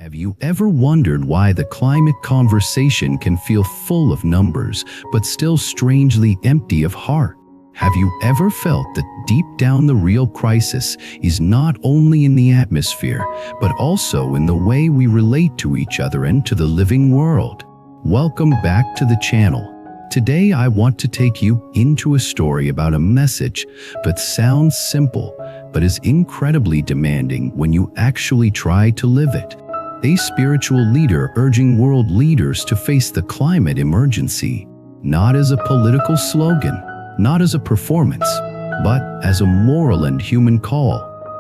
Have you ever wondered why the climate conversation can feel full of numbers, but still strangely empty of heart? Have you ever felt that deep down the real crisis is not only in the atmosphere, but also in the way we relate to each other and to the living world? Welcome back to the channel. Today I want to take you into a story about a message that sounds simple, but is incredibly demanding when you actually try to live it. A spiritual leader urging world leaders to face the climate emergency, not as a political slogan, not as a performance, but as a moral and human call.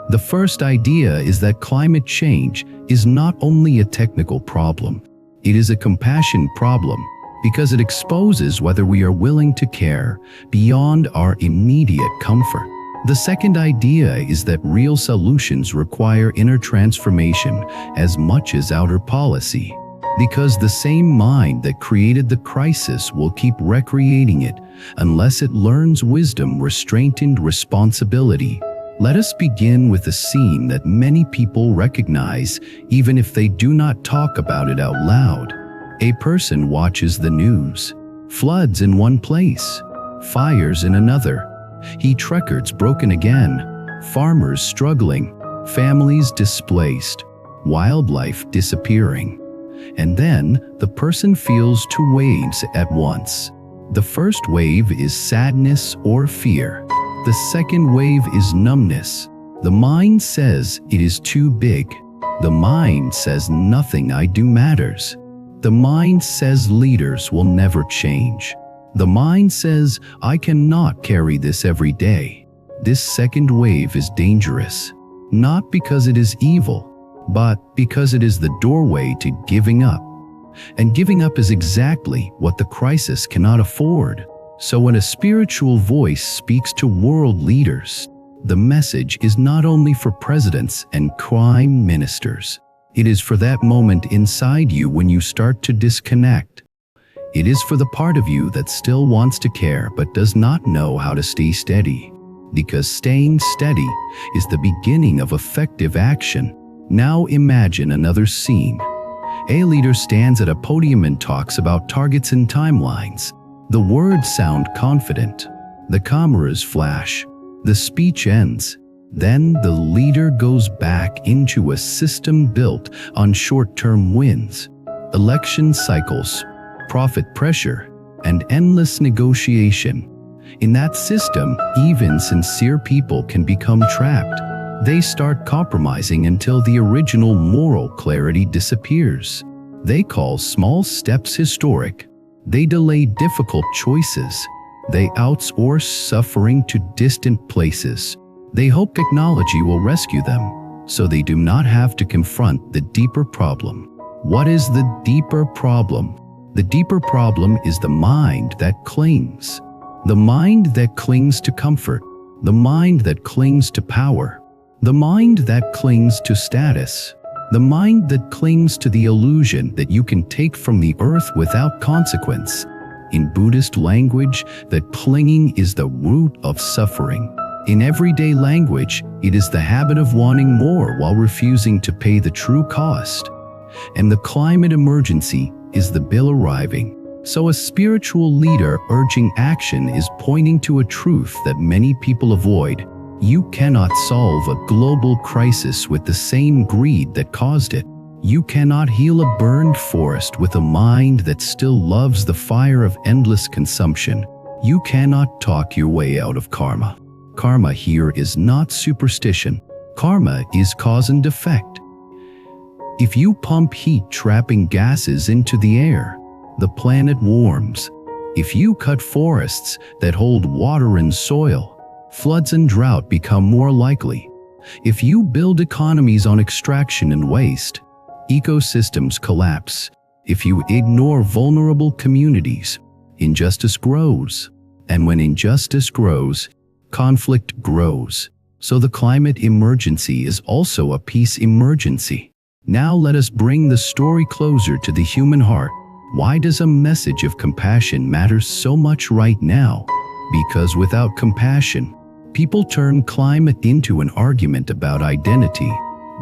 The first idea is that climate change is not only a technical problem, it is a compassion problem because it exposes whether we are willing to care beyond our immediate comfort. The second idea is that real solutions require inner transformation as much as outer policy, because the same mind that created the crisis will keep recreating it unless it learns wisdom, restraint, and responsibility. Let us begin with a scene that many people recognize, even if they do not talk about it out loud. A person watches the news. Floods in one place, fires in another. Heat records broken again, farmers struggling, families displaced, wildlife disappearing. And then the person feels two waves at once. The first wave is sadness or fear. The second wave is numbness. The mind says it is too big. The mind says nothing I do matters. The mind says leaders will never change. The mind says, I cannot carry this every day. This second wave is dangerous, not because it is evil, but because it is the doorway to giving up. And giving up is exactly what the crisis cannot afford. So when a spiritual voice speaks to world leaders, the message is not only for presidents and prime ministers. It is for that moment inside you when you start to disconnect. It is for the part of you that still wants to care but does not know how to stay steady. Because staying steady is the beginning of effective action. Now imagine another scene. A leader stands at a podium and talks about targets and timelines. The words sound confident. The cameras flash. The speech ends. Then the leader goes back into a system built on short-term wins, election cycles, profit pressure, and endless negotiation. In that system, even sincere people can become trapped. They start compromising until the original moral clarity disappears. They call small steps historic. They delay difficult choices. They outsource suffering to distant places. They hope technology will rescue them, so they do not have to confront the deeper problem. What is the deeper problem? The deeper problem is the mind that clings. The mind that clings to comfort. The mind that clings to power. The mind that clings to status. The mind that clings to the illusion that you can take from the earth without consequence. In Buddhist language, that clinging is the root of suffering. In everyday language, it is the habit of wanting more while refusing to pay the true cost. And the climate emergency is the bill arriving. So a spiritual leader urging action is pointing to a truth that many people avoid. You cannot solve a global crisis with the same greed that caused it. You cannot heal a burned forest with a mind that still loves the fire of endless consumption. You cannot talk your way out of karma. Karma here is not superstition. Karma is cause and effect. If you pump heat-trapping gases into the air, the planet warms. If you cut forests that hold water and soil, floods and drought become more likely. If you build economies on extraction and waste, ecosystems collapse. If you ignore vulnerable communities, injustice grows. And when injustice grows, conflict grows. So the climate emergency is also a peace emergency. Now let us bring the story closer to the human heart. Why does a message of compassion matter so much right now? Because without compassion, people turn climate into an argument about identity.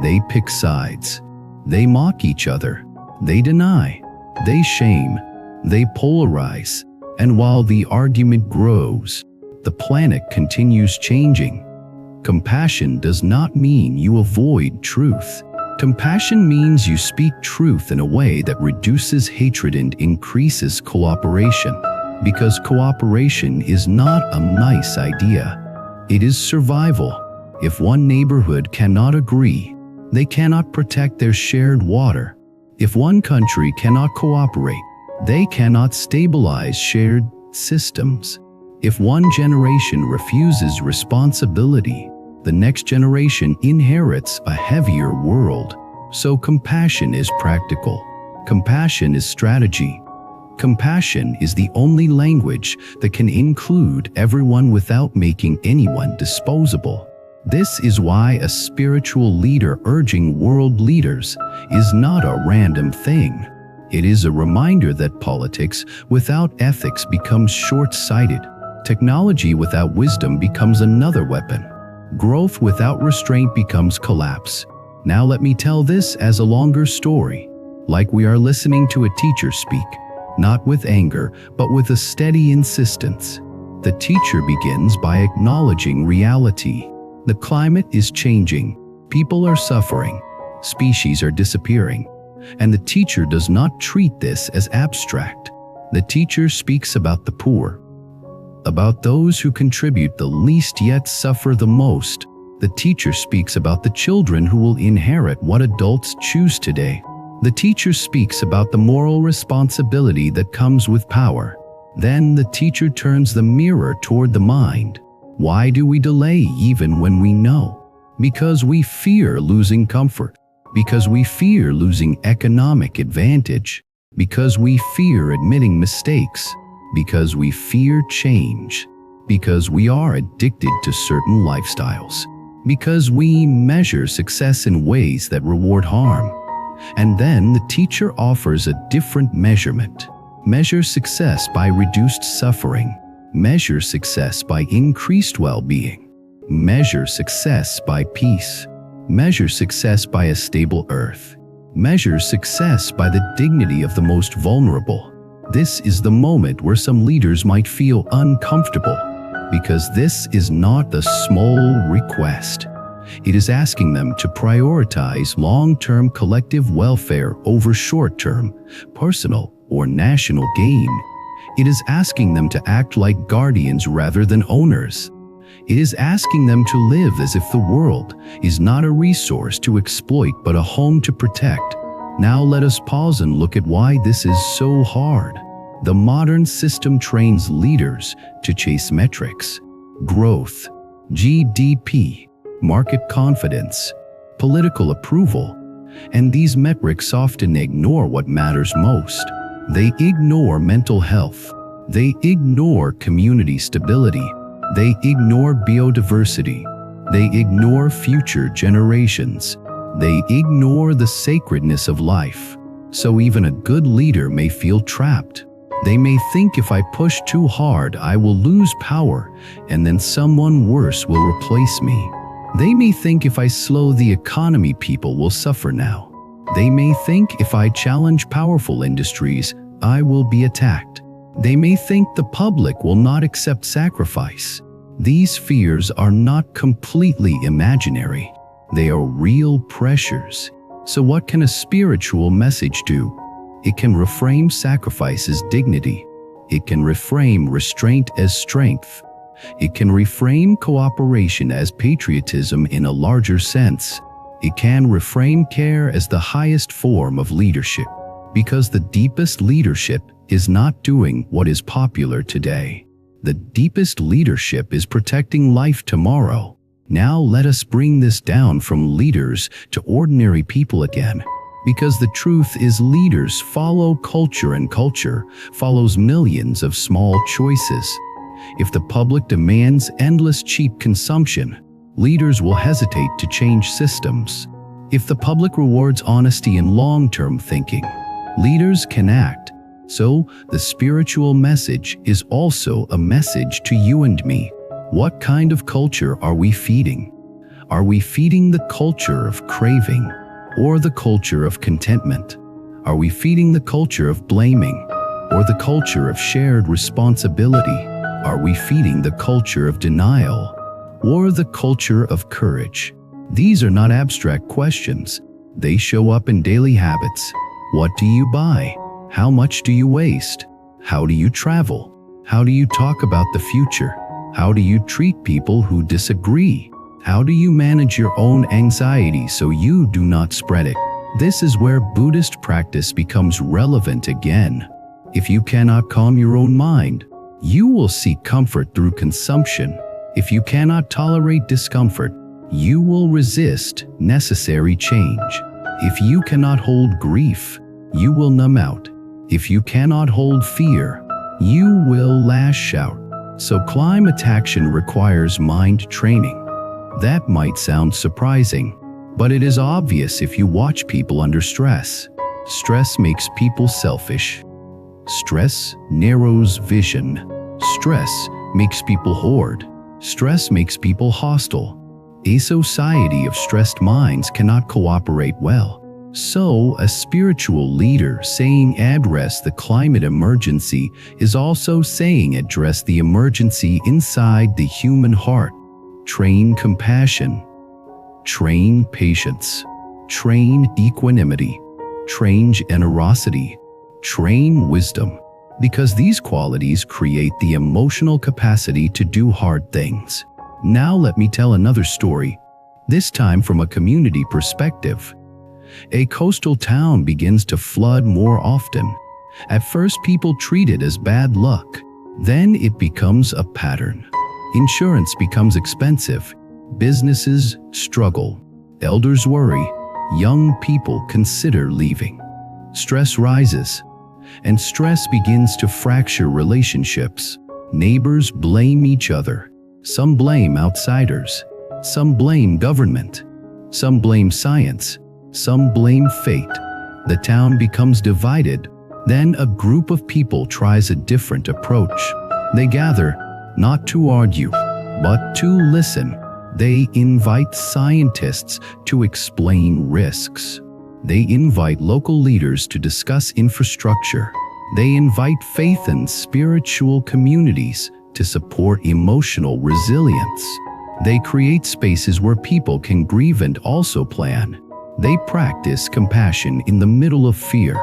They pick sides. They mock each other. They deny. They shame. They polarize. And while the argument grows, the planet continues changing. Compassion does not mean you avoid truth. Compassion means you speak truth in a way that reduces hatred and increases cooperation. Because cooperation is not a nice idea. It is survival. If one neighborhood cannot agree, they cannot protect their shared water. If one country cannot cooperate, they cannot stabilize shared systems. If one generation refuses responsibility, the next generation inherits a heavier world. So compassion is practical. Compassion is strategy. Compassion is the only language that can include everyone without making anyone disposable. This is why a spiritual leader urging world leaders is not a random thing. It is a reminder that politics without ethics becomes short-sighted. Technology without wisdom becomes another weapon. Growth without restraint becomes collapse. Now let me tell this as a longer story, like we are listening to a teacher speak. Not with anger, but with a steady insistence. The teacher begins by acknowledging reality. The climate is changing. People are suffering. Species are disappearing. And the teacher does not treat this as abstract. The teacher speaks about the poor, about those who contribute the least yet suffer the most. The teacher speaks about the children who will inherit what adults choose today. The teacher speaks about the moral responsibility that comes with power. Then the teacher turns the mirror toward the mind. Why do we delay even when we know? Because we fear losing comfort. Because we fear losing economic advantage. Because we fear admitting mistakes. Because we fear change. Because we are addicted to certain lifestyles. Because we measure success in ways that reward harm. And then the teacher offers a different measurement. Measure success by reduced suffering. Measure success by increased well-being. Measure success by peace. Measure success by a stable earth. Measure success by the dignity of the most vulnerable. This is the moment where some leaders might feel uncomfortable, because this is not a small request. It is asking them to prioritize long-term collective welfare over short-term, personal, or national gain. It is asking them to act like guardians rather than owners. It is asking them to live as if the world is not a resource to exploit but a home to protect. Now let us pause and look at why this is so hard. The modern system trains leaders to chase metrics, growth, GDP, market confidence, political approval, and these metrics often ignore what matters most. They ignore mental health. They ignore community stability. They ignore biodiversity. They ignore future generations. They ignore the sacredness of life. So even a good leader may feel trapped. They may think if I push too hard, I will lose power, and then someone worse will replace me. They may think if I slow the economy, people will suffer now. They may think if I challenge powerful industries, I will be attacked. They may think the public will not accept sacrifice. These fears are not completely imaginary. They are real pressures. So what can a spiritual message do? It can reframe sacrifice as dignity. It can reframe restraint as strength. It can reframe cooperation as patriotism in a larger sense. It can reframe care as the highest form of leadership. Because the deepest leadership is not doing what is popular today. The deepest leadership is protecting life tomorrow. Now let us bring this down from leaders to ordinary people again. Because the truth is, leaders follow culture, and culture follows millions of small choices. If the public demands endless cheap consumption, leaders will hesitate to change systems. If the public rewards honesty and long-term thinking, leaders can act. So, the spiritual message is also a message to you and me. What kind of culture are we feeding? Are we feeding the culture of craving? or the culture of contentment? Are we feeding the culture of blaming or the culture of shared responsibility? Are we feeding the culture of denial or the culture of courage? These are not abstract questions. They show up in daily habits. What do you buy? How much do you waste? How do you travel? How do you talk about the future? How do you treat people who disagree? How do you manage your own anxiety so you do not spread it? This is where Buddhist practice becomes relevant again. If you cannot calm your own mind, you will seek comfort through consumption. If you cannot tolerate discomfort, you will resist necessary change. If you cannot hold grief, you will numb out. If you cannot hold fear, you will lash out. So climate action requires mind training. That might sound surprising, but it is obvious if you watch people under stress. Stress makes people selfish. Stress narrows vision. Stress makes people hoard. Stress makes people hostile. A society of stressed minds cannot cooperate well. So, a spiritual leader saying address the climate emergency is also saying address the emergency inside the human heart. Train compassion. Train patience. Train equanimity. Train generosity. Train wisdom. Because these qualities create the emotional capacity to do hard things. Now let me tell another story, this time from a community perspective. A coastal town begins to flood more often. At first, people treat it as bad luck. Then it becomes a pattern. Insurance becomes expensive. Businesses struggle. Elders worry. Young people consider leaving. Stress rises, and stress begins to fracture relationships. Neighbors blame each other. Some blame outsiders. Some blame government. Some blame science. Some blame fate. The town becomes divided. Then a group of people tries a different approach. They gather, not to argue, but to listen. They invite scientists to explain risks. They invite local leaders to discuss infrastructure. They invite faith and spiritual communities to support emotional resilience. They create spaces where people can grieve and also plan. They practice compassion in the middle of fear.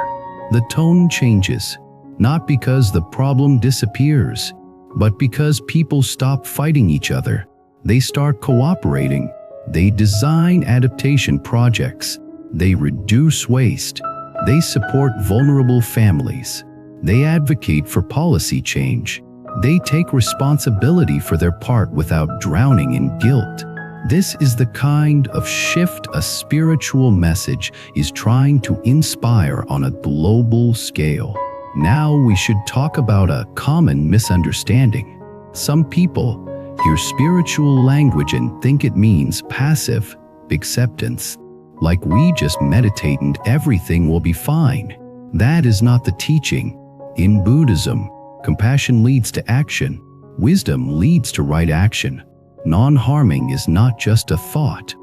The tone changes, not because the problem disappears, but because people stop fighting each other. They start cooperating. They design adaptation projects. They reduce waste. They support vulnerable families. They advocate for policy change. They take responsibility for their part without drowning in guilt. This is the kind of shift a spiritual message is trying to inspire on a global scale. Now we should talk about a common misunderstanding. Some people hear spiritual language and think it means passive acceptance, like we just meditate and everything will be fine. That is not the teaching. In Buddhism, compassion leads to action. Wisdom leads to right action. Non-harming is not just a thought.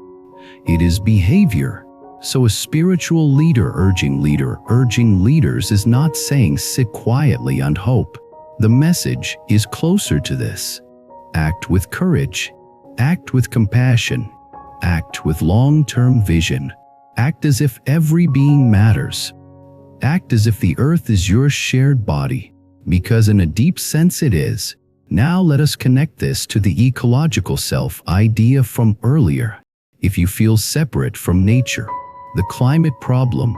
It is behavior. So a spiritual leader urging leaders is not saying sit quietly and hope. The message is closer to this. Act with courage. Act with compassion. Act with long-term vision. Act as if every being matters. Act as if the earth is your shared body, because in a deep sense it is. Now let us connect this to the ecological self idea from earlier. If you feel separate from nature, the climate problem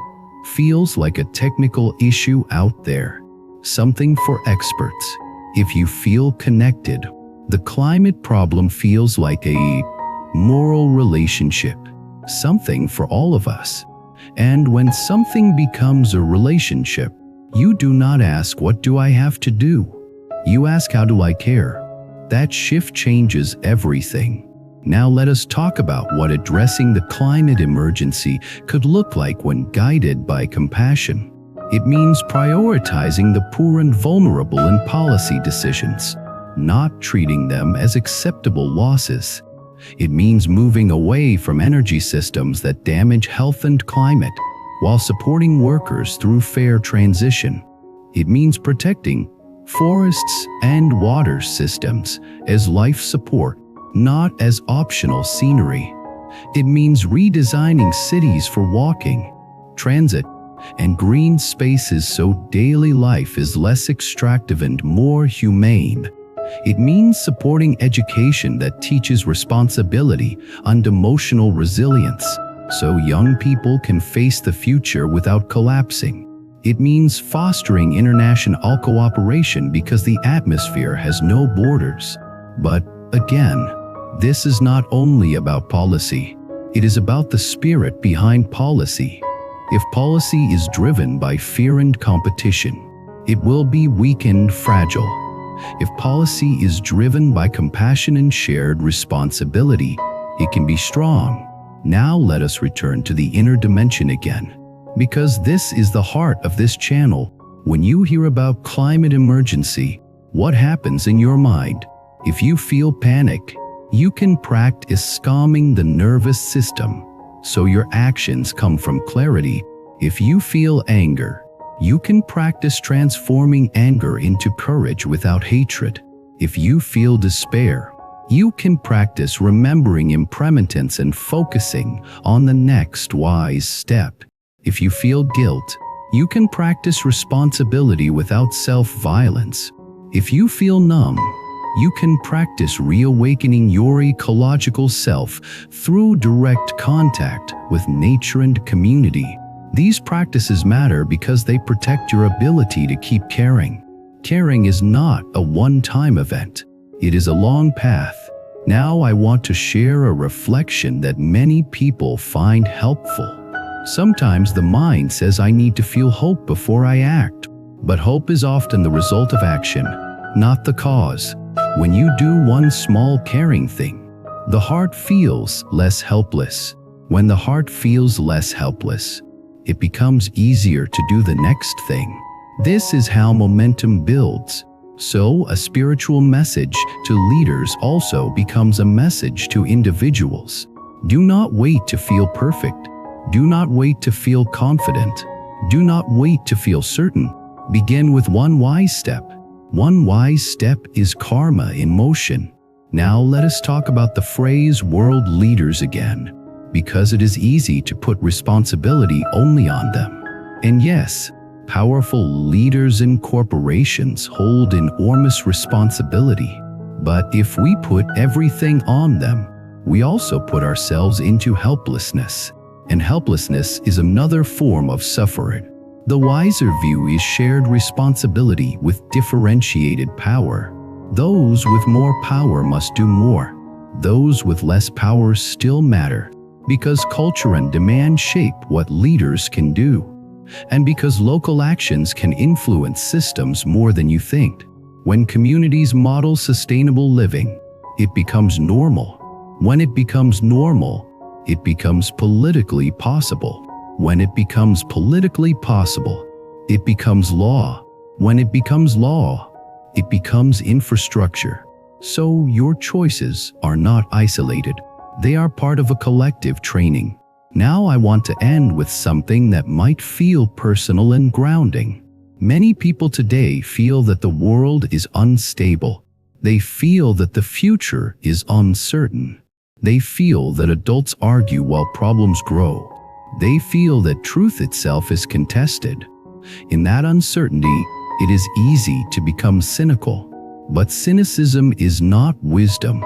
feels like a technical issue out there, something for experts. If you feel connected, the climate problem feels like a moral relationship, something for all of us. And when something becomes a relationship, you do not ask, what do I have to do? You ask, how do I care? That shift changes everything. Now let us talk about what addressing the climate emergency could look like when guided by compassion. It means prioritizing the poor and vulnerable in policy decisions, not treating them as acceptable losses. It means moving away from energy systems that damage health and climate, while supporting workers through fair transition. It means protecting forests and water systems as life support, not as optional scenery. It means redesigning cities for walking, transit, and green spaces so daily life is less extractive and more humane. It means supporting education that teaches responsibility and emotional resilience, so young people can face the future without collapsing. It means fostering international cooperation because the atmosphere has no borders. But again, this is not only about policy. It is about the spirit behind policy. If policy is driven by fear and competition, it will be weak and fragile. If policy is driven by compassion and shared responsibility, it can be strong. Now let us return to the inner dimension again, because this is the heart of this channel. When you hear about climate emergency, what happens in your mind? If you feel panic, you can practice calming the nervous system, so your actions come from clarity. If you feel anger, you can practice transforming anger into courage without hatred. If you feel despair, you can practice remembering impermanence and focusing on the next wise step. If you feel guilt, you can practice responsibility without self-violence. If you feel numb, you can practice reawakening your ecological self through direct contact with nature and community. These practices matter because they protect your ability to keep caring. Caring is not a one-time event. It is a long path. Now I want to share a reflection that many people find helpful. Sometimes the mind says I need to feel hope before I act, but hope is often the result of action, not the cause. When you do one small caring thing, the heart feels less helpless. When the heart feels less helpless, it becomes easier to do the next thing. This is how momentum builds. So, a spiritual message to leaders also becomes a message to individuals. Do not wait to feel perfect. Do not wait to feel confident. Do not wait to feel certain. Begin with one wise step. One wise step is karma in motion. Now let us talk about the phrase world leaders again, because it is easy to put responsibility only on them. And yes, powerful leaders in corporations hold enormous responsibility. But if we put everything on them, we also put ourselves into helplessness. And helplessness is another form of suffering. The wiser view is shared responsibility with differentiated power. Those with more power must do more. Those with less power still matter, because culture and demand shape what leaders can do, and because local actions can influence systems more than you think. When communities model sustainable living, it becomes normal. When it becomes normal, it becomes politically possible. When it becomes politically possible, it becomes law. When it becomes law, it becomes infrastructure. So your choices are not isolated. They are part of a collective training. Now I want to end with something that might feel personal and grounding. Many people today feel that the world is unstable. They feel that the future is uncertain. They feel that adults argue while problems grow. They feel that truth itself is contested. In that uncertainty, it is easy to become cynical. But cynicism is not wisdom.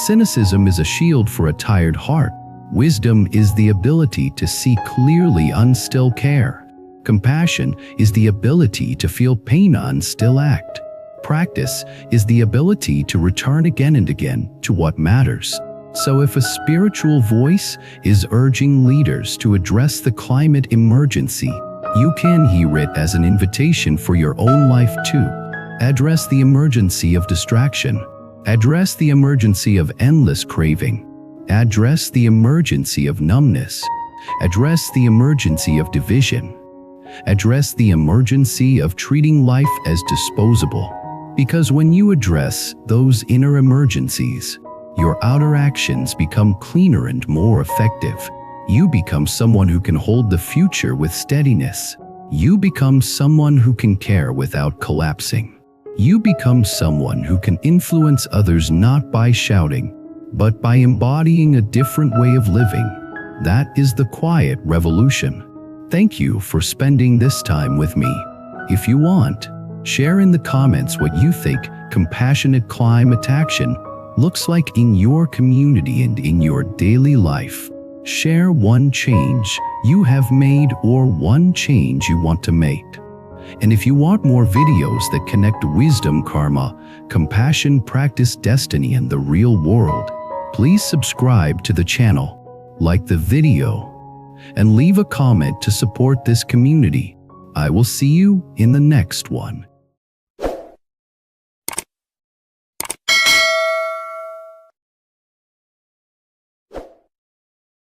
Cynicism is a shield for a tired heart. Wisdom is the ability to see clearly and still care. Compassion is the ability to feel pain and still act. Practice is the ability to return again and again to what matters. So if a spiritual voice is urging leaders to address the climate emergency, you can hear it as an invitation for your own life too. Address the emergency of distraction. Address the emergency of endless craving. Address the emergency of numbness. Address the emergency of division. Address the emergency of treating life as disposable. Because when you address those inner emergencies, Your outer actions become cleaner and more effective. You become someone who can hold the future with steadiness. You become someone who can care without collapsing. You become someone who can influence others not by shouting, but by embodying a different way of living. That is the quiet revolution. Thank you for spending this time with me. If you want, share in the comments what you think compassionate climate action looks like in your community and in your daily life. Share one change you have made or one change you want to make. And if you want more videos that connect wisdom, karma, compassion, practice, destiny, and the real world, please subscribe to the channel, like the video, and leave a comment to support this community. I will see you in the next one.